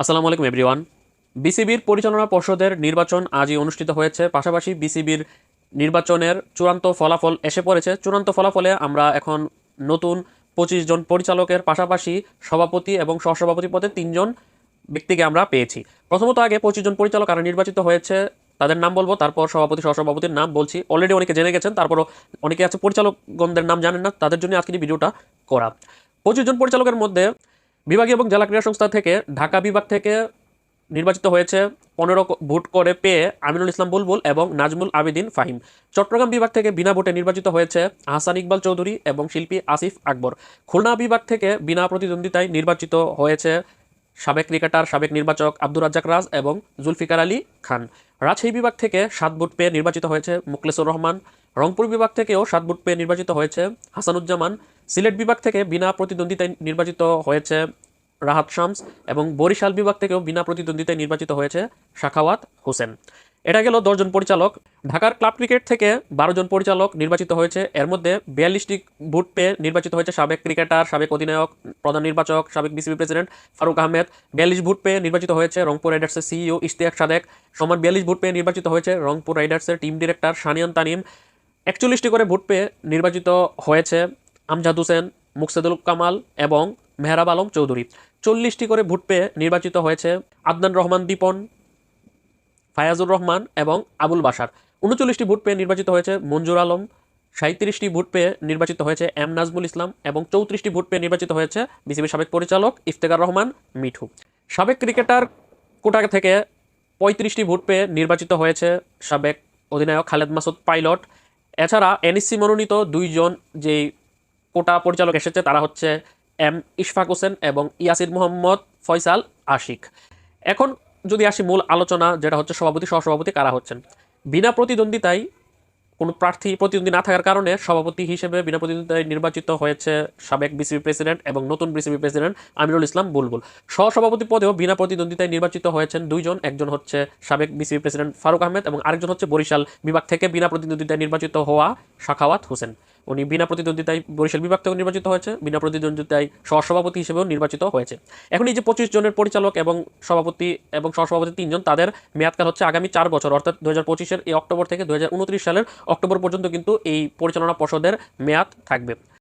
আসসালামু আলাইকুম এভরিওয়ান। বিসিবির পরিচালনা পর্ষদের নির্বাচন আজই অনুষ্ঠিত হয়েছে। পাশাপাশি বিসিবির নির্বাচনের চূড়ান্ত ফলাফল এসে পড়েছে। চূড়ান্ত ফলাফলে আমরা এখন নতুন 25 জন পরিচালকের পাশাপাশি সভাপতি এবং সহসভাপতি পদে 3 জন ব্যক্তিকে আমরা পেয়েছি। প্রথমত আগে 25 জন পরিচালক কারা নির্বাচিত হয়েছে তাদের নাম বলবো, তারপর সভাপতি সহসভাপতির নাম বলছি। অলরেডি অনেকে জেনে গেছেন, তারপরও অনেকে আছে পরিচালকগণদের নাম জানেন না, তাদের জন্য আজকের এই ভিডিওটা করা। 25 জন পরিচালকের মধ্যে বিভাগীয় এবং জেলা ক্রীড়া সংস্থা থেকে ঢাকা বিভাগ থেকে নির্বাচিত হয়েছে 15 ভোট করে পেয়ে আমিনুল ইসলাম বুলবুল এবং নাজমুল আবেদিন ফাহিম। চট্টগ্রাম বিভাগ থেকে বিনা ভোটে নির্বাচিত হয়েছে হাসান ইকবাল চৌধুরী এবং শিল্পী আসিফ আকবর। খুলনা বিভাগ থেকে বিনা প্রতিদ্বন্দ্বিতায় নির্বাচিত হয়েছে সাবেক ক্রিকেটার সাবেক নির্বাচক আব্দুর রাজ্জাক রাজ এবং জুলফিকার আলী খান। রাজশাহী বিভাগ থেকে 7 ভোট পেয়ে নির্বাচিত হয়েছে মুখলেসুর রহমান। রংপুর বিভাগ থেকেও 7 ভোট পেয়ে নির্বাচিত হয়েছে হাসানুজ্জামান। সিলেট বিভাগ থেকে বিনা প্রতিদ্বন্দ্বিতায় নির্বাচিত হয়েছে রাহাত শামস এবং বরিশাল বিভাগ থেকেও বিনা প্রতিদ্বন্দ্বিতায় নির্বাচিত হয়েছে সাখাওয়াত হোসেন। এটা গেল 10 জন পরিচালক। ঢাকার ক্লাব ক্রিকেট থেকে 12 জন পরিচালক নির্বাচিত হয়েছে। এর মধ্যে 42টি ভোট পেয়ে নির্বাচিত হয়েছে সাবেক ক্রিকেটার সাবেক অধিনায়ক প্রধান নির্বাচক সাবেক বিসিবি প্রেসিডেন্ট ফারুক আহমেদ। 42 ভোট পেয়ে নির্বাচিত হয়েছে রংপুর রাইডার্সের সিইও ইশতিয়াক সাদেক। সমান 42 ভোট পেয়ে নির্বাচিত হয়েছে রংপুর রাইডার্সের টিম ডিরেক্টর সানিয়ান তানিম। 41টি করে ভোট পেয়ে নির্বাচিত হয়েছে আমজাদ হোসেন, মুকসেদুল কামাল এবং মেহরাব আলম চৌধুরী। 40টি করে ভোট পেয়ে নির্বাচিত হয়েছে আদনান রহমান দীপন, ফায়াজুর রহমান এবং আবুল বাশার। 39টি ভোট পেয়ে নির্বাচিত হয়েছে মঞ্জুর আলম। 37টি ভোট পেয়ে নির্বাচিত হয়েছে এম নাজমুল ইসলাম এবং 34টি ভোট পেয়ে নির্বাচিত হয়েছে বিসিবির সাবেক পরিচালক ইফতেখার রহমান মিঠু। সাবেক ক্রিকেটার কোটা থেকে 35টি ভোট পেয়ে নির্বাচিত হয়েছে সাবেক অধিনায়ক খালেদ মাসুদ পাইলট। এছাড়া এনএসসি মনোনীত 2 জন যেই কোটা পরিচালক এসেছে তারা হচ্ছে এম ইশফাক হোসেন এবং ইয়াসির মোহাম্মদ ফয়সাল আশিক। এখন যদি আসি মূল আলোচনা, যেটা হচ্ছে সভাপতি সহসভাপতি কারা হচ্ছেন। বিনা প্রতিদ্বন্দ্বিতায় কোনো প্রার্থী প্রতিদ্বন্দ্বী না থাকার কারণে সভাপতি হিসেবে বিনা প্রতিদ্বন্দ্বিতায় নির্বাচিত হয়েছে সাবেক বিসিবি প্রেসিডেন্ট এবং নতুন বিসিবি প্রেসিডেন্ট আমিনুল ইসলাম বুলবুল। সহসভাপতি পদেও বিনা প্রতিদ্বন্দ্বিতায় নির্বাচিত হয়েছেন 2 জন। একজন হচ্ছে সাবেক বিসিবি প্রেসিডেন্ট ফারুক আহমেদ এবং আরেকজন হচ্ছে বরিশাল বিভাগ থেকে বিনা প্রতিদ্বন্দ্বিতায় নির্বাচিত হওয়া সাখাওয়াত হোসেন। উনি বিনা প্রতিদ্বন্দ্বিতায় বরিশাল বিভাগ থেকে নির্বাচিত হয়েছে, বিনা প্রতিদ্বন্দ্বিতায় সহসভাপতি হিসেবেও নির্বাচিত হয়েছে। এখন এই যে 25 জনের পরিচালক এবং সভাপতি এবং সহসভাপতি 3 জন, তাদের মেয়াদকাল হচ্ছে আগামী 4 বছর, অর্থাৎ 2025-এর এই অক্টোবর থেকে 2029 সালের অক্টোবর পর্যন্ত কিন্তু এই পরিচালনা পর্ষদের মেয়াদ থাকবে।